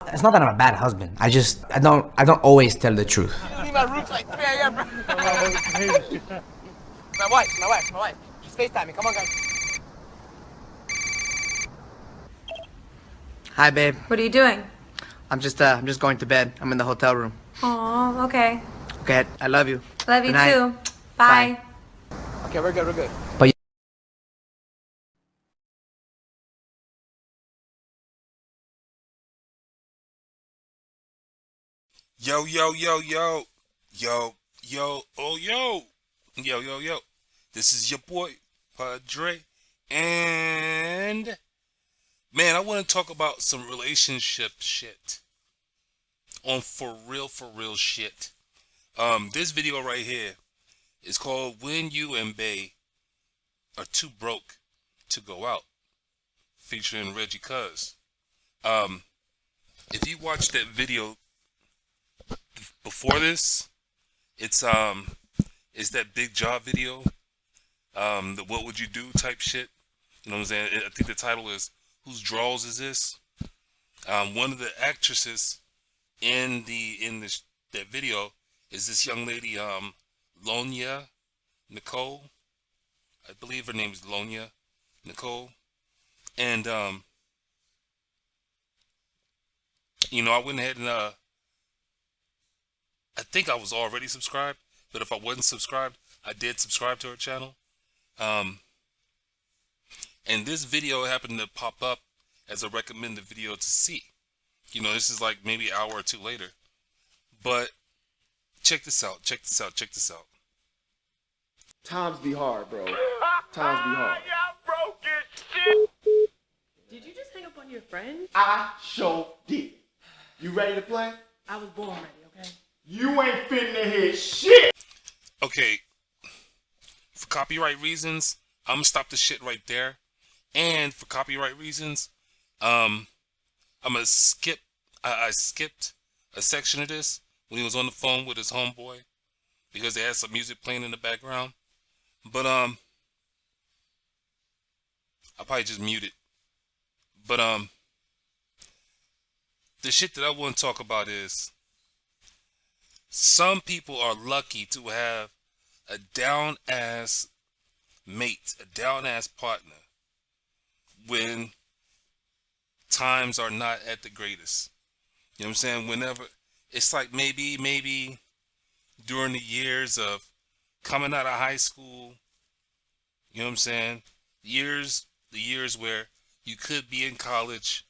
It's not that I'm a bad husband. I don't always tell the truth. You leave my room till like 3 a.m., bro. My wife. She's FaceTiming. Come on, guys. Hi, babe. What are you doing? I'm just going to bed. I'm in the hotel room. Oh, okay. Okay, I love you. Love you Good night. too. Bye. Okay, we're good. But Yo. Yo. This is your boy, Padre. And, man, I want to talk about some relationship shit. On for real shit. This video right here is called When You and Bae Are Too Broke to Go Out, featuring Reggie COUZ. If you watched that video before this, it's that big job video, the what would you do type shit. You know what I'm saying? I think the title is Whose Draws Is This? One of the actresses in that video is this young lady, Lonya Nicole. I believe her name is Lonya Nicole. And I went ahead and I think I was already subscribed, but if I wasn't subscribed, I did subscribe to her channel. And this video happened to pop up as a recommended video to see. This is like maybe an hour or two later. But check this out. Times be hard, bro. Times be hard. Did you just hang up on your friend? I sure did. You ready to play? I was born ready, okay? You ain't finna hear shit. Okay, for copyright reasons, I'm gonna stop the shit right there. And for copyright reasons, I'm gonna skip. I skipped a section of this when he was on the phone with his homeboy because they had some music playing in the background. But I'll probably just mute it. But the shit that I want to talk about is some people are lucky to have a down ass mate, a down ass partner when times are not at the greatest. You know what I'm saying? Whenever it's like maybe during the years of coming out of high school, you know what I'm saying? The years where you could be in college.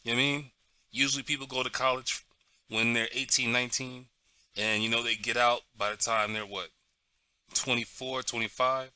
You know what I mean? Usually people go to college when they're 18, 19, and they get out by the time they're 24, 25.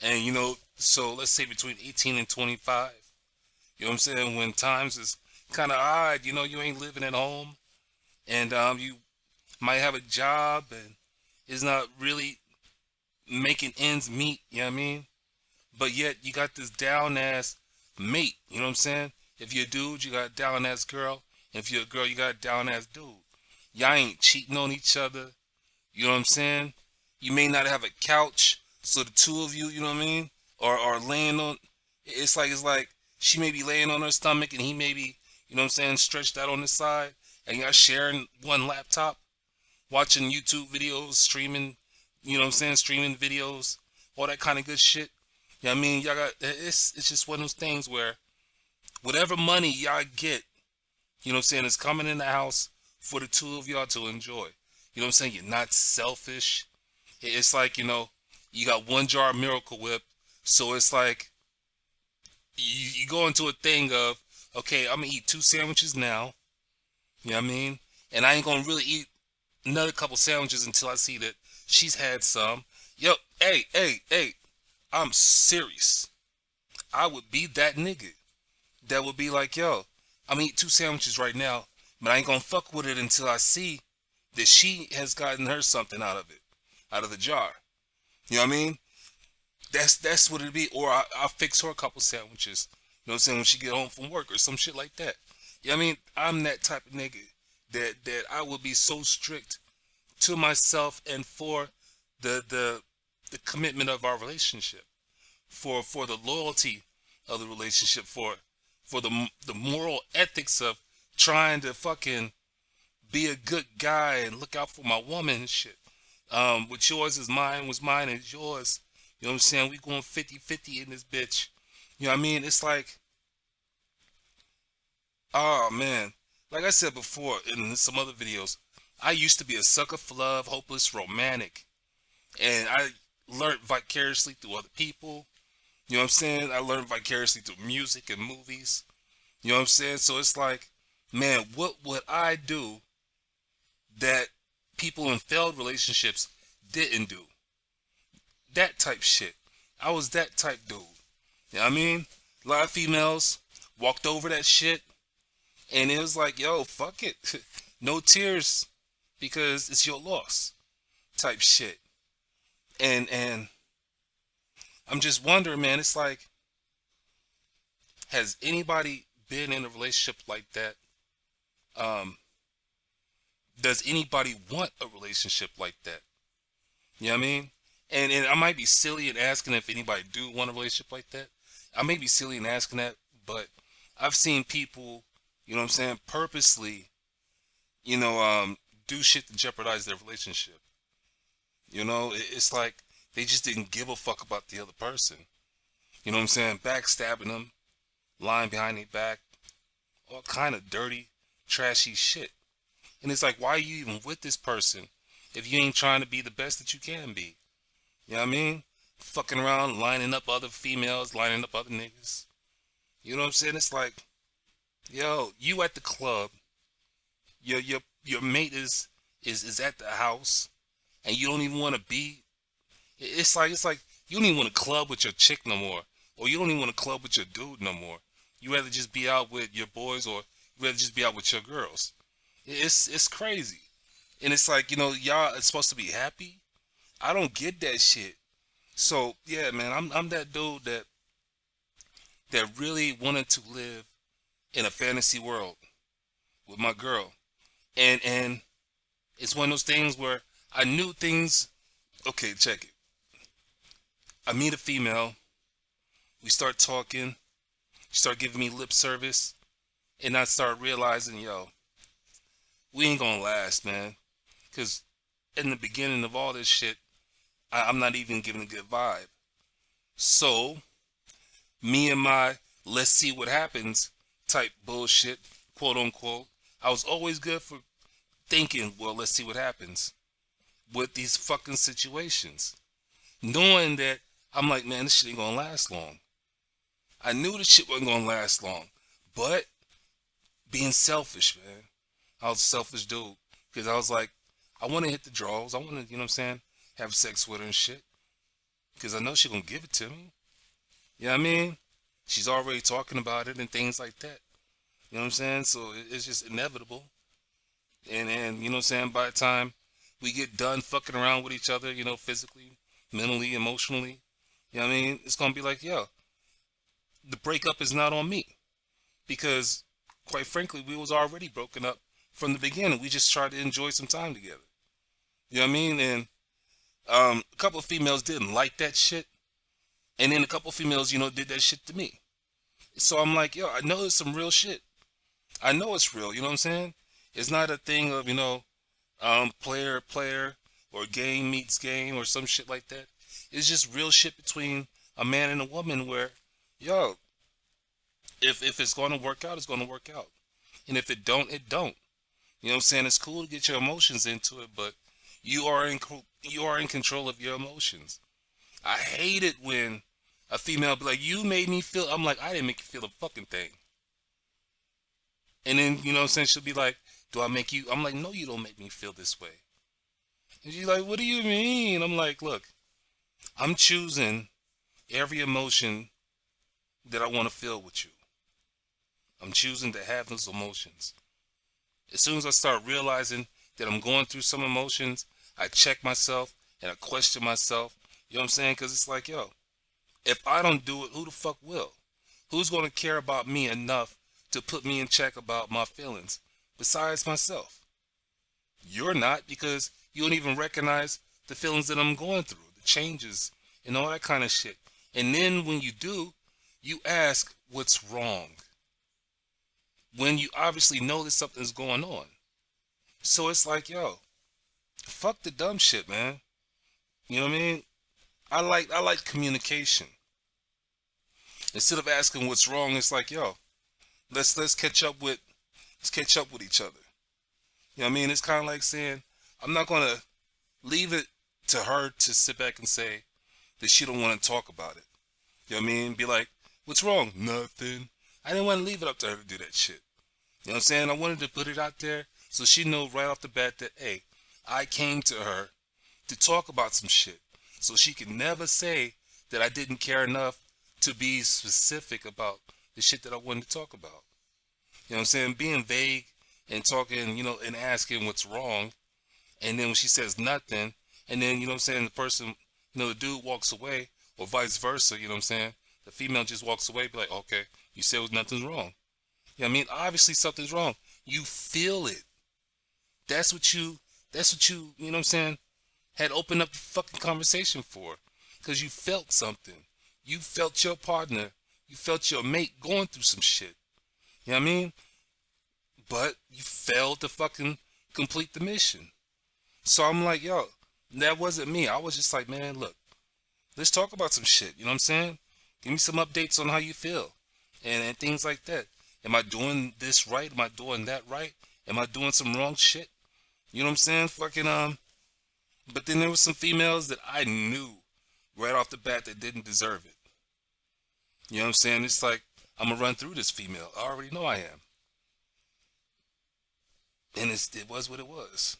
And so let's say between 18 and 25. You know what I'm saying? When times is kind of odd, you ain't living at home, and you might have a job and is not really making ends meet, you know what I mean? But yet you got this down ass mate, you know what I'm saying? If you're a dude, you got a down ass girl. And if you're a girl, you got a down ass dude. Y'all ain't cheating on each other, you know what I'm saying? You may not have a couch, so the two of you, you know what I mean? Or laying on, it's like she may be laying on her stomach and he may be, you know what I'm saying, stretched out on the side, and y'all sharing one laptop, watching YouTube videos, streaming, you know what I'm saying, streaming videos, all that kind of good shit. You know what I mean? Y'all got, it's just one of those things where whatever money y'all get, you know what I'm saying, is coming in the house for the two of y'all to enjoy. You know what I'm saying? You're not selfish. It's like, you got one jar of Miracle Whip, so it's like you go into a thing of, okay, I'm going to eat 2 sandwiches now, you know what I mean? And I ain't going to really eat another couple sandwiches until I see that she's had some. Yo, hey, I'm serious. I would be that nigga that would be like, yo, I'm gonna eat 2 sandwiches right now, but I ain't gonna fuck with it until I see that she has gotten her something out of it, out of the jar. You know what I mean? That's what it'd be. Or I'll fix her a couple sandwiches, you know what I'm saying, when she get home from work or some shit like that. You know what I mean? I'm that type of nigga that I will be so strict to myself and for the commitment of our relationship, for the loyalty of the relationship, for the moral ethics of trying to fucking be a good guy and look out for my woman and shit. What's yours is mine, what's mine is yours. You know what I'm saying? We going 50-50 in this bitch. You know what I mean? It's like, oh man. Like I said before in some other videos, I used to be a sucker for love, hopeless romantic. And I learned vicariously through other people. You know what I'm saying? I learned vicariously through music and movies. You know what I'm saying? So it's like, man, what would I do that people in failed relationships didn't do? That type shit. I was that type dude. You know what I mean? A lot of females walked over that shit, and it was like, yo, fuck it. No tears, because it's your loss type shit. And I'm just wondering, man, it's like, has anybody been in a relationship like that? Does anybody want a relationship like that? You know what I mean? And I might be silly in asking if anybody do want a relationship like that. I may be silly in asking that, but I've seen people, you know what I'm saying, purposely, you know, do shit to jeopardize their relationship. You know, it's like they just didn't give a fuck about the other person. You know what I'm saying? Backstabbing them, lying behind their back, all kind of dirty, trashy shit. And it's like, why are you even with this person if you ain't trying to be the best that you can be? You know what I mean? Fucking around, lining up other females, lining up other niggas. You know what I'm saying? It's like, yo, you at the club, your mate is at the house, and you don't even want to be. It's like you don't even want to club with your chick no more, or you don't even want to club with your dude no more. You rather just be out with your boys, or you rather just be out with your girls. It's crazy, and it's like, you know, y'all are supposed to be happy. I don't get that shit. So yeah, man, I'm that dude that really wanted to live in a fantasy world with my girl, and it's one of those things where I knew things. Okay, check it. I meet a female. We start talking. She start giving me lip service, and I start realizing, yo, we ain't gonna last, man. Cause in the beginning of all this shit, I'm not even giving a good vibe. So, me and my let's see what happens type bullshit, quote unquote, I was always good for thinking, well, let's see what happens with these fucking situations. Knowing that, I'm like, man, this shit ain't gonna last long. I knew this shit wasn't gonna last long. But, being selfish, man. I was a selfish dude. Because I was like, I want to hit the draws. I want to, you know what I'm saying, have sex with her and shit. Because I know she's going to give it to me. You know what I mean? She's already talking about it and things like that. You know what I'm saying? So it's just inevitable. And you know what I'm saying, by the time we get done fucking around with each other, you know, physically, mentally, emotionally, you know what I mean? It's going to be like, yo, the breakup is not on me. Because, quite frankly, we was already broken up from the beginning. We just tried to enjoy some time together. You know what I mean? And a couple of females didn't like that shit. And then a couple of females, you know, did that shit to me. So I'm like, yo, I know it's some real shit. I know it's real, you know what I'm saying? It's not a thing of, you know, player or game meets game or some shit like that. It's just real shit between a man and a woman where, yo, if it's going to work out, it's going to work out. And if it don't, it don't. You know what I'm saying? It's cool to get your emotions into it, but you are in control of your emotions. I hate it when a female be like, you made me feel. I'm like, I didn't make you feel a fucking thing. And then, you know what I'm saying, she'll be like, do I make you? I'm like, no, you don't make me feel this way. And she's like, what do you mean? I'm like, look, I'm choosing every emotion that I want to feel with you. I'm choosing to have those emotions. As soon as I start realizing that I'm going through some emotions, I check myself and I question myself. You know what I'm saying? Because it's like, yo, if I don't do it, who the fuck will? Who's going to care about me enough to put me in check about my feelings besides myself? You're not, because you don't even recognize the feelings that I'm going through, the changes and all that kind of shit. And then when you do, you ask what's wrong. when you obviously know that something's going on. So it's like, yo, fuck the dumb shit, man. You know what I mean? I like communication. Instead of asking what's wrong, it's like, yo, let's catch up with each other. You know what I mean? It's kind of like saying, I'm not gonna leave it to her to sit back and say that she don't want to talk about it. You know what I mean? Be like, what's wrong? Nothing. I didn't want to leave it up to her to do that shit. You know what I'm saying? I wanted to put it out there so she know right off the bat that, hey, I came to her to talk about some shit. So she can never say that I didn't care enough to be specific about the shit that I wanted to talk about. You know what I'm saying? Being vague and talking, you know, and asking what's wrong. And then when she says nothing, and then, you know what I'm saying, the person, you know, the dude walks away, or vice versa, you know what I'm saying? The female just walks away, be like, okay, you said nothing's wrong. You know what I mean? Obviously something's wrong. You feel it. That's what you know what I'm saying, had opened up the fucking conversation for. Because you felt something. You felt your partner, you felt your mate going through some shit. You know what I mean? But you failed to fucking complete the mission. So I'm like, yo, that wasn't me. I was just like, man, look, let's talk about some shit. You know what I'm saying? Give me some updates on how you feel. And things like that. Am I doing this right? Am I doing that right? Am I doing some wrong shit? You know what I'm saying? Fucking, but then there was some females that I knew right off the bat that didn't deserve it. You know what I'm saying? It's like, I'm gonna run through this female. I already know I am. And it was what it was.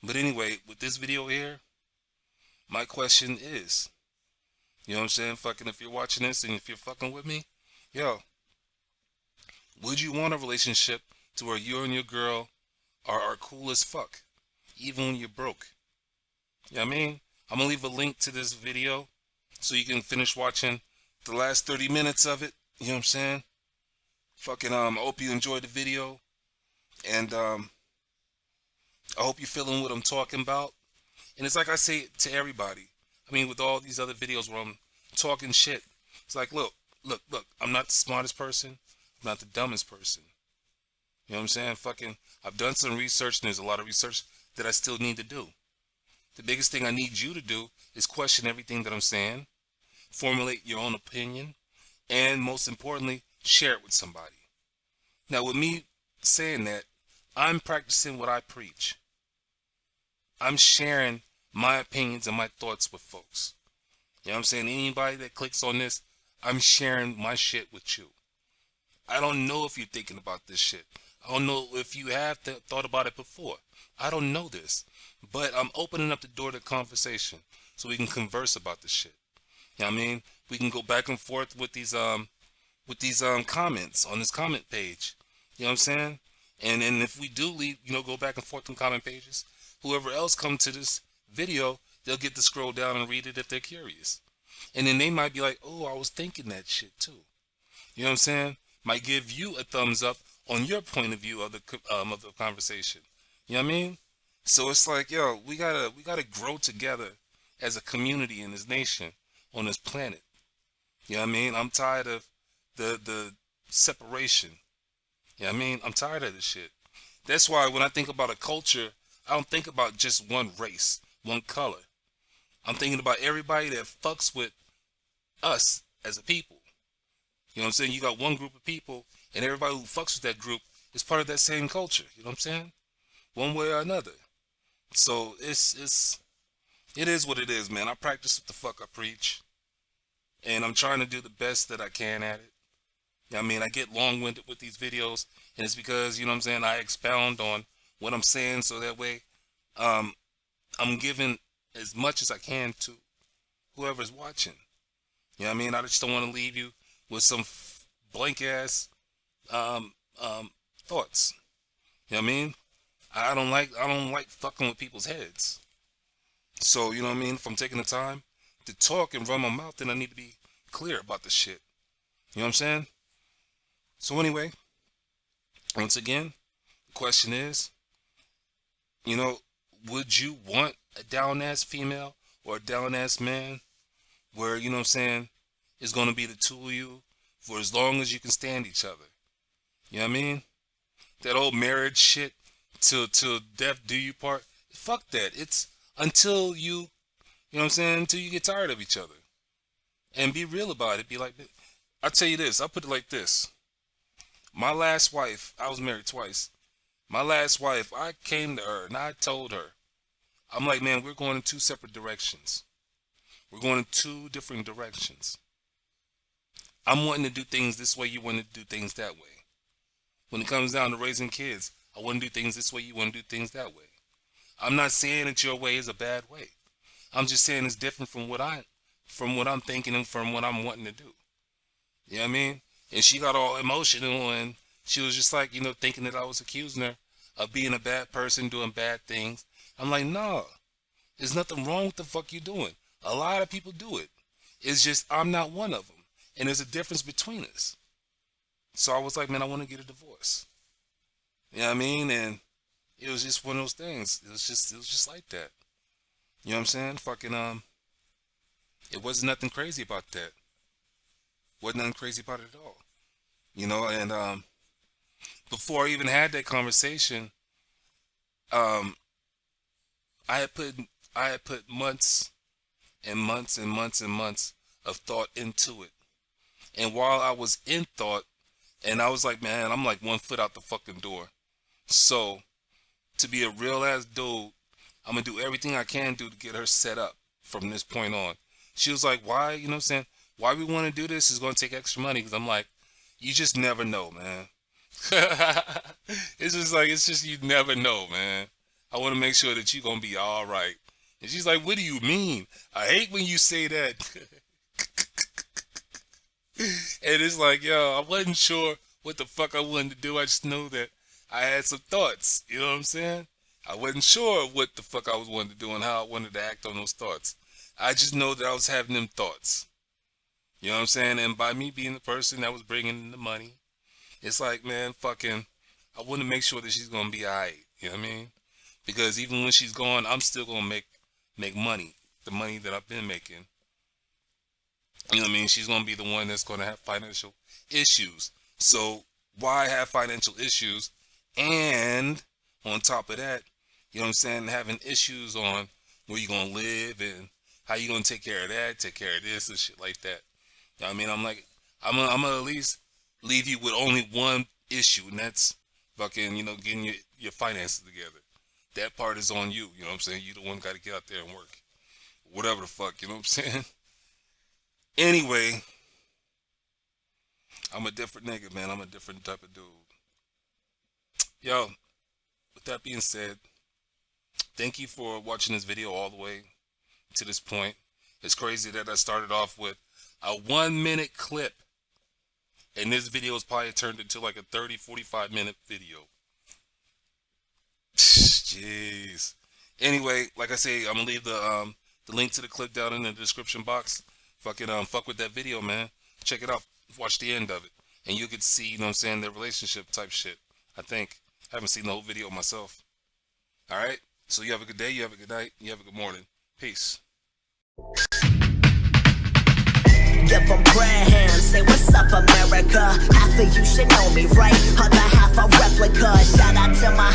But anyway, with this video here, my question is, you know what I'm saying? Fucking, if you're watching this and if you're fucking with me, yo, would you want a relationship to where you and your girl are cool as fuck, even when you're broke? You know what I mean? I'm gonna leave a link to this video so you can finish watching the last 30 minutes of it. You know what I'm saying? Fucking, I hope you enjoyed the video. And, I hope you're feeling what I'm talking about. And it's like I say to everybody. I mean, with all these other videos where I'm talking shit. It's like, look. I'm not the smartest person. I'm not the dumbest person. You know what I'm saying? Fucking, I've done some research, and there's a lot of research that I still need to do. The biggest thing I need you to do is question everything that I'm saying. Formulate your own opinion. And most importantly, share it with somebody. Now, with me saying that, I'm practicing what I preach. I'm sharing my opinions and my thoughts with folks. You know what I'm saying? Anybody that clicks on this, I'm sharing my shit with you. I don't know if you're thinking about this shit. I don't know if you have thought about it before. I don't know this. But I'm opening up the door to conversation so we can converse about this shit. You know what I mean? We can go back and forth with these comments on this comment page. You know what I'm saying? And if we do leave, you know, go back and forth on comment pages, whoever else comes to this video, they'll get to scroll down and read it if they're curious. And then they might be like, oh, I was thinking that shit too. You know what I'm saying? Might give you a thumbs up on your point of view of the conversation. You know what I mean? So it's like, yo, we gotta grow together as a community in this nation, on this planet. You know what I mean? I'm tired of the separation. You know what I mean? I'm tired of this shit. That's why when I think about a culture, I don't think about just one race, one color. I'm thinking about everybody that fucks with us as a people. You know what I'm saying? You got one group of people, and everybody who fucks with that group is part of that same culture. You know what I'm saying? One way or another. So it is what it is, man. I practice what the fuck I preach, and I'm trying to do the best that I can at it. You know what I mean? I get long-winded with these videos, and it's because, you know what I'm saying, I expound on what I'm saying, so that way I'm giving as much as I can to whoever's watching. You know what I mean? I just don't want to leave you with some blank-ass thoughts. You know what I mean? I don't like fucking with people's heads. So, you know what I mean? If I'm taking the time to talk and run my mouth, then I need to be clear about the shit. You know what I'm saying? So anyway, once again, the question is, you know, would you want a down-ass female or a down-ass man where, you know what I'm saying, it's going to be the two of you for as long as you can stand each other? You know what I mean? That old marriage shit, till death do you part. Fuck that. It's until you know what I'm saying, until you get tired of each other. And be real about it. Be like, I'll tell you this, I'll put it like this. My last wife, I was married twice. My last wife, I came to her and I told her, I'm like, man, we're going in two separate directions. We're going in two different directions. I'm wanting to do things this way, you want to do things that way. When it comes down to raising kids, I want to do things this way, you want to do things that way. I'm not saying that your way is a bad way. I'm just saying it's different from what I'm thinking and from what I'm wanting to do. You know what I mean? And she got all emotional and she was just like, you know, thinking that I was accusing her of being a bad person, doing bad things. I'm like, no, there's nothing wrong with the fuck you doing. A lot of people do it. It's just I'm not one of them. And there's a difference between us. So I was like, man, I want to get a divorce. You know what I mean? And it was just one of those things. It was just like that. You know what I'm saying? Fucking, it wasn't nothing crazy about that. Wasn't nothing crazy about it at all. You know, and, before I even had that conversation, I had put months and months and months and months of thought into it. And while I was in thought, and I was like, man, I'm like 1 foot out the fucking door. So, to be a real ass dude, I'm going to do everything I can do to get her set up from this point on. She was like, why, you know what I'm saying? Why we want to do this is going to take extra money. Because I'm like, you just never know, man. It's just you never know, man. I want to make sure that you're going to be all right. And she's like, what do you mean? I hate when you say that. And it's like, yo, I wasn't sure what the fuck I wanted to do. I just knew that I had some thoughts. You know what I'm saying? I wasn't sure what the fuck I was wanting to do and how I wanted to act on those thoughts. I just know that I was having them thoughts. You know what I'm saying? And by me being the person that was bringing in the money, it's like, man, fucking, I want to make sure that she's going to be all right. You know what I mean? Because even when she's gone, I'm still going to make money. The money that I've been making. You know what I mean? She's going to be the one that's going to have financial issues. So why have financial issues? And on top of that, you know what I'm saying, having issues on where you're going to live and how you going to take care of that, take care of this and shit like that. You know what I mean? I'm like, I'm gonna at least leave you with only one issue, and that's fucking, you know, getting your finances together. That part is on you. You know what I'm saying? You the one got to get out there and work. Whatever the fuck, you know what I'm saying? Anyway, I'm a different nigga, man. I'm a different type of dude. Yo, with that being said, thank you for watching this video all the way to this point. It's crazy that I started off with a 1-minute clip, and this video is probably turned into like a 30-45 minute video. Jeez. Anyway, like I say, I'm gonna leave the link to the clip down in the description box. Fucking fuck with that video, man. Check it out. Watch the end of it, and you could see, you know what I'm saying, their relationship type shit. I think. I haven't seen the whole video myself. All right. So you have a good day. You have a good night. You have a good morning. Peace. Give them prayer hands, say what's up America. Half of you should know me, right? Other half a replica. Shout out to my